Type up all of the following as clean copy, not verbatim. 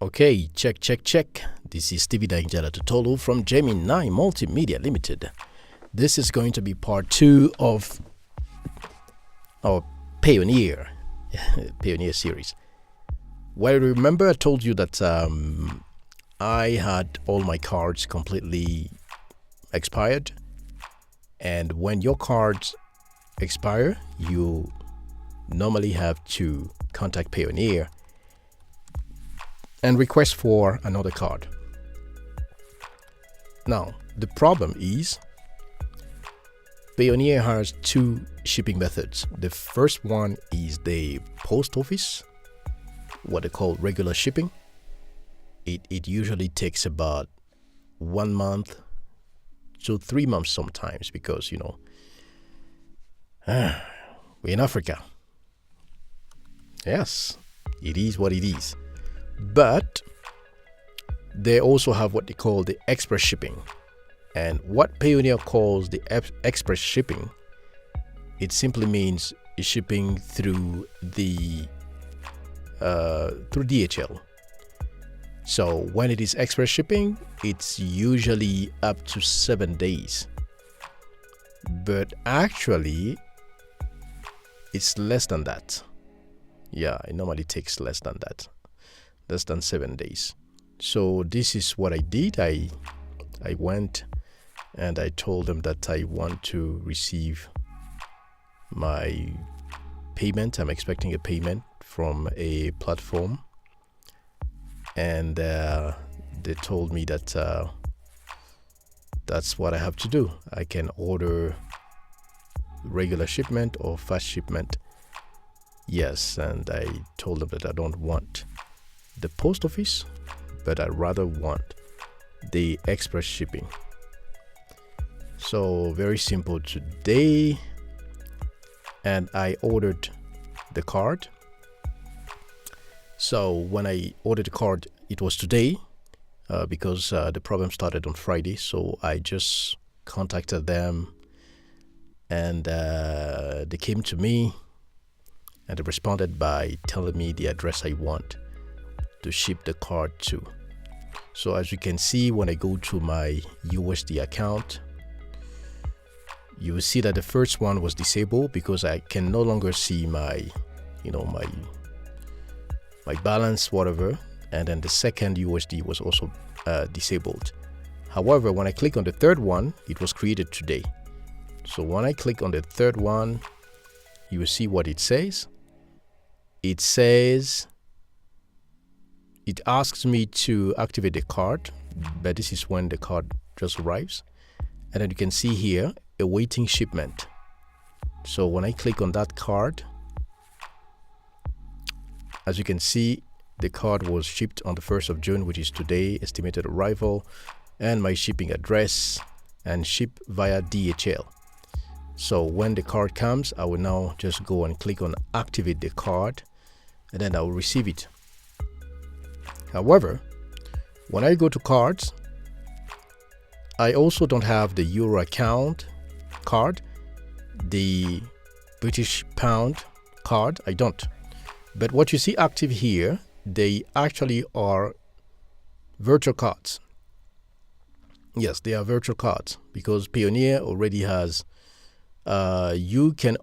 Okay, check. This is Stevie Dainjala Totolo from Gemini Multimedia Limited. This is going to be part 2 of our Payoneer series. Well, remember I told you that I had all my cards completely expired, and when your cards expire, you normally have to contact Payoneer and request for another card. Now, the problem is Payoneer has 2 shipping methods. The first one is the post office, what they call regular shipping. It usually takes about 1 month to 3 months sometimes because, we're in Africa. Yes, it is what it is. But they also have what they call the express shipping. And what Payoneer calls the express shipping, it simply means shipping through the through DHL. So when it is express shipping, it's usually up to 7 days. But actually, it's less than that. Yeah, it normally takes less than that. Less than 7 days. So this is what I did. I went and I told them that I want to receive my payment. I'm expecting a payment from a platform, and they told me that that's what I have to do. I can order regular shipment or fast shipment. Yes, and I told them that I don't want the post office, but I rather want the express shipping. So very simple today, and I ordered the card. So when I ordered the card, it was today because the problem started on Friday. So I just contacted them, and they came to me and they responded by telling me the address I want to ship the card to. So as you can see, when I go to my USD account, you will see that the first one was disabled because I can no longer see my balance, whatever. And then the second USD was also disabled. However, when I click on the third one, it was created today. So when I click on the third one, you will see what it says. It says, it asks me to activate the card, but this is when the card just arrives. And then you can see here, awaiting shipment. So when I click on that card, as you can see, the card was shipped on the 1st of June, which is today, estimated arrival, and my shipping address, and ship via DHL. So when the card comes, I will now just go and click on activate the card, and then I will receive it. However, when I go to cards, I also don't have the Euro account card, the British pound card, I don't. But what you see active here, they actually are virtual cards. Yes, they are virtual cards because Payoneer already has, you can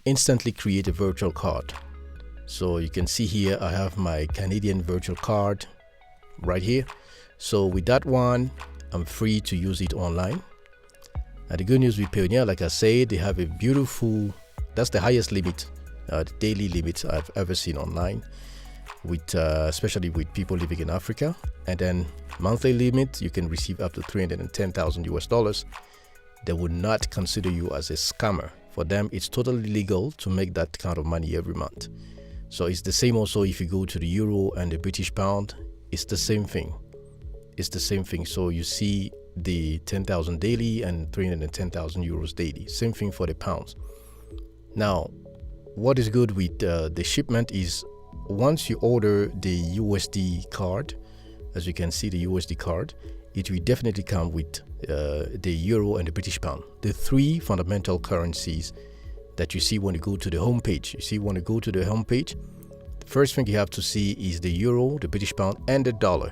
instantly create a virtual card. So you can see here, I have my Canadian virtual card right here. So with that one, I'm free to use it online. And the good news with Payoneer, like I said, they have a beautiful, that's the highest limit, the daily limit I've ever seen online, with especially with people living in Africa. And then monthly limit, you can receive up to $310,000. They would not consider you as a scammer. For them, it's totally legal to make that kind of money every month. So it's the same also if you go to the Euro and the British pound, it's the same thing. It's the same thing. So you see the 10,000 daily and 310,000 euros daily. Same thing for the pounds. Now, what is good with the shipment is once you order the USD card, as you can see the USD card, it will definitely come with the Euro and the British pound, the 3 fundamental currencies that you see when you go to the home page. You see when you go to the home page, First thing you have to see is the euro, the British pound, and the dollar.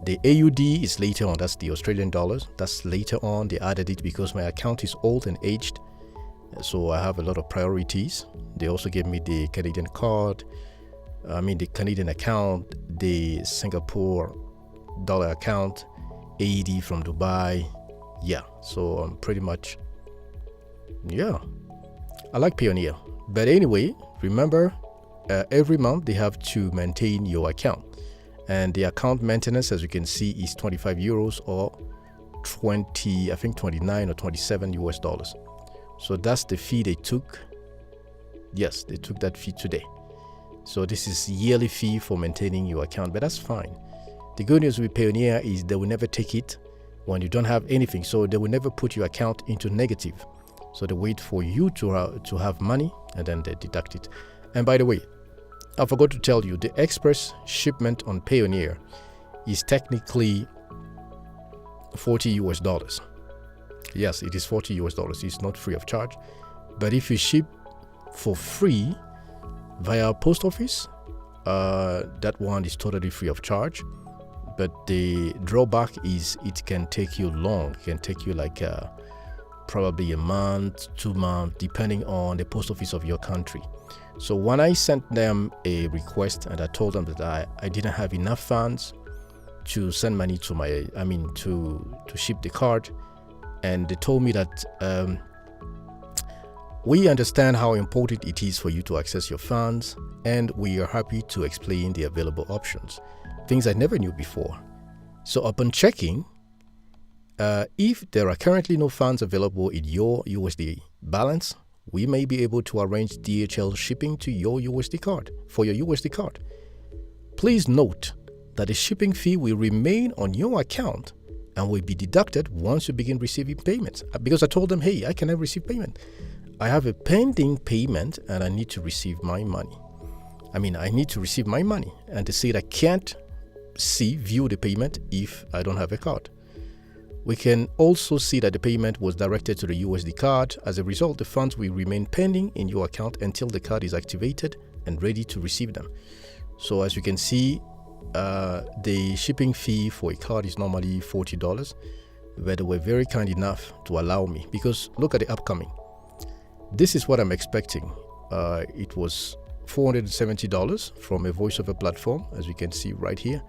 The AUD is later on. That's the Australian dollars. That's later on. They added it because my account is old and aged, so I have a lot of priorities. They also gave me the Canadian card, the Canadian account, the Singapore dollar account, AED from Dubai. Yeah, so I'm pretty much, I like Payoneer. But anyway, remember, every month they have to maintain your account. And the account maintenance, as you can see, is 25 euros or 29 or 27 US dollars. So that's the fee they took. Yes, they took that fee today. So this is yearly fee for maintaining your account, but that's fine. The good news with Payoneer is they will never take it when you don't have anything. So they will never put your account into negative. So they wait for you to have money and then they deduct it. And by the way, I forgot to tell you, the express shipment on Payoneer is technically 40 US dollars. Yes, it is 40 US dollars. It's not free of charge. But if you ship for free via post office, that one is totally free of charge. But the drawback is it can take you long. It can take you like probably a month, 2 months, depending on the post office of your country. So when I sent them a request and I told them that I didn't have enough funds to send money to to ship the card, and they told me that we understand how important it is for you to access your funds, and we are happy to explain the available options, things I never knew before. So upon checking, if there are currently no funds available in your USD balance, we may be able to arrange DHL shipping to your USD card for your USD card. Please note that the shipping fee will remain on your account and will be deducted once you begin receiving payments. Because I told them, hey, I cannot receive payment. I have a pending payment and I need to receive my money. I need to receive my money. And they said I can't view the payment if I don't have a card. We can also see that the payment was directed to the USD card. As a result, the funds will remain pending in your account until the card is activated and ready to receive them. So as you can see, the shipping fee for a card is normally $40, but they were very kind enough to allow me, because look at the upcoming. This is what I'm expecting. It was $470 from a voiceover platform. As you can see right here,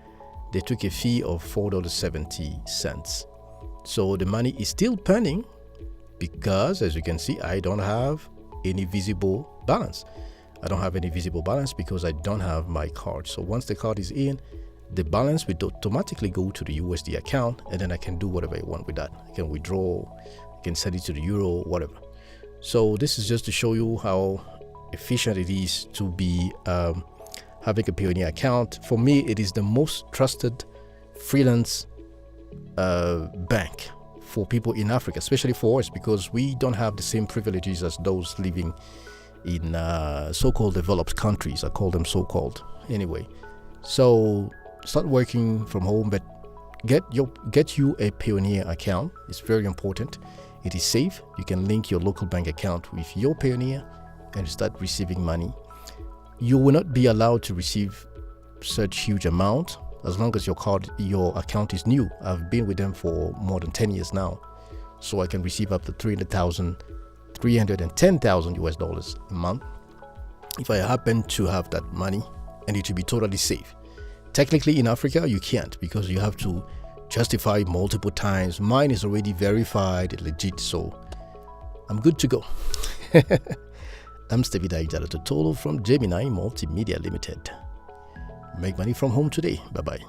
they took a fee of $4.70. So the money is still pending because, as you can see, I don't have any visible balance. I don't have any visible balance because I don't have my card. So once the card is in, the balance will automatically go to the USD account, and then I can do whatever I want with that. I can withdraw, I can send it to the euro, whatever. So this is just to show you how efficient it is to be having a Payoneer account. For me, it is the most trusted freelance bank for people in Africa, especially for us, because we don't have the same privileges as those living in so-called developed countries. I call them so-called anyway. So start working from home, but get you a Payoneer account. It's very important. It is safe. You can link your local bank account with your Payoneer and start receiving money. You will not be allowed to receive such huge amount as long as your account is new. I've been with them for more than 10 years now, so I can receive up to $310,000 US dollars a month if I happen to have that money, and it will be totally safe. Technically in Africa you can't, because you have to justify multiple times. Mine is already verified, legit, so I'm good to go. I'm Stevie Daijala Totolo from Gemini Multimedia Limited. Make money from home today. Bye-bye.